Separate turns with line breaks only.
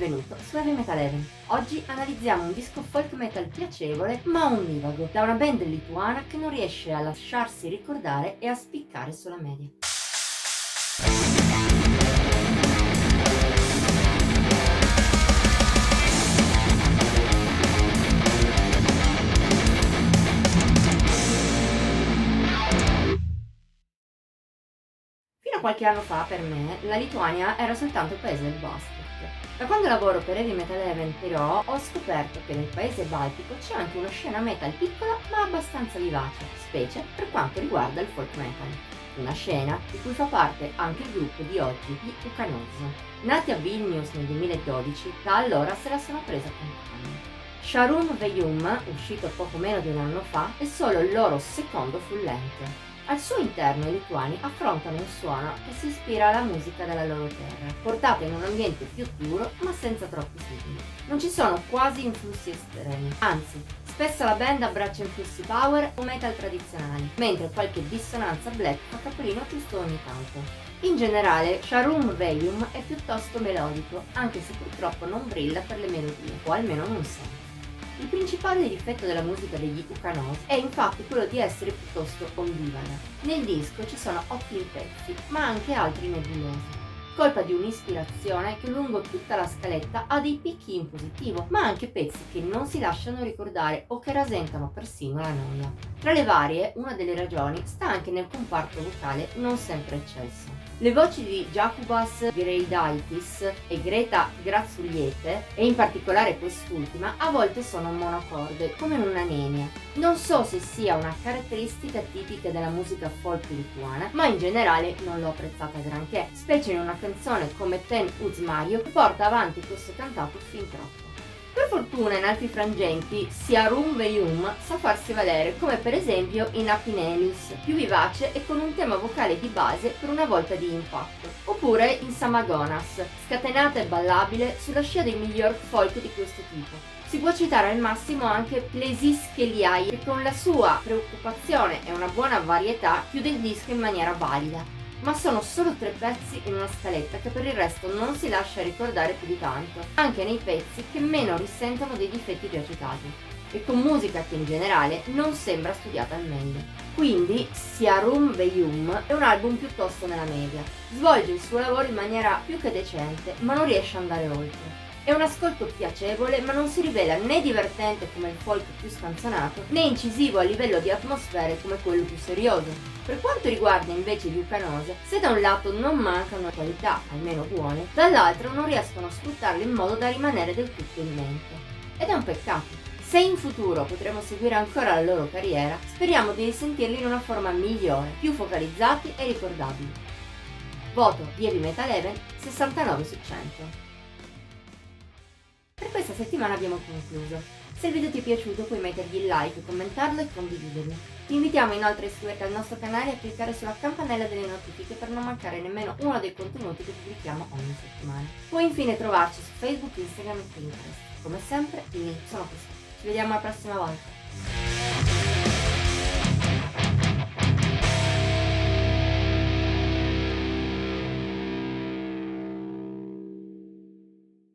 benvenuto su Heavy Metal Heaven. Oggi analizziamo un disco folk metal piacevole ma onnivago, da una band lituana che non riesce a lasciarsi ricordare e a spiccare sulla media. Fino a qualche anno fa, per me, la Lituania era soltanto il paese del basket. Da quando lavoro per Heavy Metal Heaven, però, ho scoperto che nel paese baltico c'è anche una scena metal piccola ma abbastanza vivace, specie per quanto riguarda il folk metal. Una scena di cui fa parte anche il gruppo di oggi, gli Ukanos. Nati a Vilnius nel 2012, da allora se la sono presa con calma. Sharum Veyum, uscito poco meno di un anno fa, è solo il loro secondo full length. Al suo interno i lituani affrontano un suono che si ispira alla musica della loro terra, portata in un ambiente più duro ma senza troppi sigli. Non ci sono quasi influssi estremi, anzi, spesso la band abbraccia influssi power o metal tradizionali, mentre qualche dissonanza black fa capolino giusto ogni tanto. In generale, Sharum Veyum è piuttosto melodico, anche se purtroppo non brilla per le melodie, o almeno non sempre. Il principale difetto della musica degli Ukanos è infatti quello di essere piuttosto ondivana. Nel disco ci sono ottimi pezzi, ma anche altri nebulosi, colpa di un'ispirazione che lungo tutta la scaletta ha dei picchi in positivo, ma anche pezzi che non si lasciano ricordare o che rasentano persino la noia. Tra le varie, una delle ragioni sta anche nel comparto vocale non sempre eccelso. Le voci di Jakubas Greidaitis e Greta Grazzuliete, e in particolare quest'ultima, a volte sono monocorde, come in una nenia. Non so se sia una caratteristica tipica della musica folk lituana, ma in generale non l'ho apprezzata granché, specie in una canzone come Ten Uz Mario che porta avanti questo cantato fin troppo. Per fortuna in altri frangenti Sharum Veyum sa farsi valere, come per esempio in Apinelius, più vivace e con un tema vocale di base per una volta di impatto, oppure in Samagonas, scatenata e ballabile sulla scia dei miglior folk di questo tipo. Si può citare al massimo anche Plesis Keliai, che con la sua preoccupazione e una buona varietà chiude il disco in maniera valida. Ma sono solo 3 pezzi in una scaletta che per il resto non si lascia ricordare più di tanto, anche nei pezzi che meno risentono dei difetti già citati, e con musica che in generale non sembra studiata al meglio. Quindi Sharum Veyum è un album piuttosto nella media, svolge il suo lavoro in maniera più che decente, ma non riesce ad andare oltre. È un ascolto piacevole, ma non si rivela né divertente come il folk più scanzonato, né incisivo a livello di atmosfere come quello più serioso. Per quanto riguarda invece gli Ukanos, se da un lato non mancano qualità, almeno buone, dall'altro non riescono a sfruttarle in modo da rimanere del tutto in mente. Ed è un peccato. Se in futuro potremo seguire ancora la loro carriera, speriamo di risentirli in una forma migliore, più focalizzati e ricordabili. Voto di Heavy Metal Heaven 69 su 100. Per questa settimana abbiamo concluso. Se il video ti è piaciuto puoi mettergli il like, commentarlo e condividerlo. Ti invitiamo inoltre a iscriverti al nostro canale e a cliccare sulla campanella delle notifiche per non mancare nemmeno uno dei contenuti che pubblichiamo ogni settimana. Puoi infine trovarci su Facebook, Instagram e Pinterest. Come sempre, i link sono qui. Ci vediamo la prossima volta.